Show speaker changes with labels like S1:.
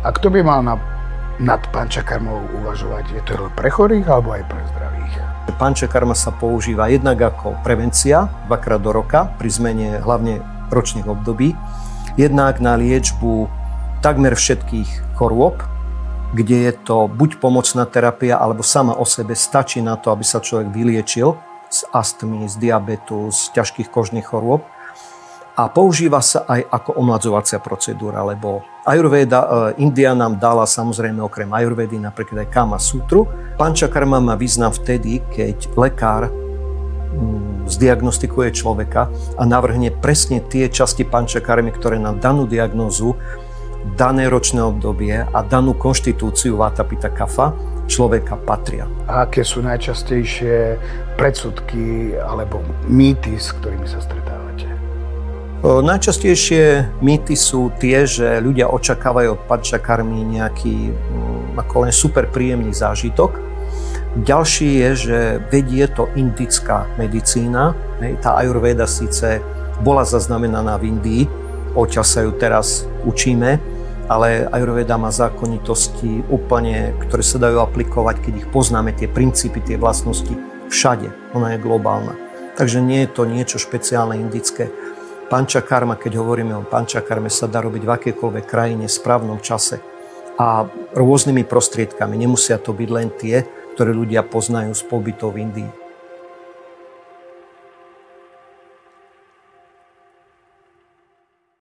S1: A kto by mal nad pančakarmou uvažovať? Je to len pre chorých alebo aj pre zdravých?
S2: Pančakarma sa používa jednak ako prevencia, 2-krát do roka, pri zmene hlavne ročných období, jednak na liečbu takmer všetkých chorôb, kde je to buď pomocná terapia, alebo sama o sebe stačí na to, aby sa človek vyliečil z astmy, z diabetu, z ťažkých kožných chorôb. A používa sa aj ako omladzovacia procedúra, lebo Ajurvéda, India nám dala samozrejme okrem Ajurvédy napríklad aj Kama Sutru. Pančakarma má význam vtedy, keď lekár zdiagnostikuje človeka a navrhne presne tie časti pančakarmy, ktoré na danú diagnózu, dané ročné obdobie a danú konštitúciu Vata Pitta Kapha človeka patria.
S1: A aké sú najčastejšie predsudky alebo mýty, s ktorými sa stretávate?
S2: Najčastejšie mýty sú tie, že ľudia očakávajú od pančakarmy nejaký ako len super príjemný zážitok. Ďalší je, že vedie to indická medicína. Tá Ajurvéda síce bola zaznamenaná v Indii, odtiaľ sa ju teraz učíme, ale Ajurvéda má zákonitosti úplne, ktoré sa dajú aplikovať, keď ich poznáme, tie princípy, tie vlastnosti všade. Ona je globálna. Takže nie je to niečo špeciálne indické. Pančakarma, keď hovoríme o pančakarme, sa dá robiť v akejkoľvek krajine v správnom čase a rôznymi prostriedkami. Nemusia to byť len tie, ktoré ľudia poznajú z pobytov v Indii.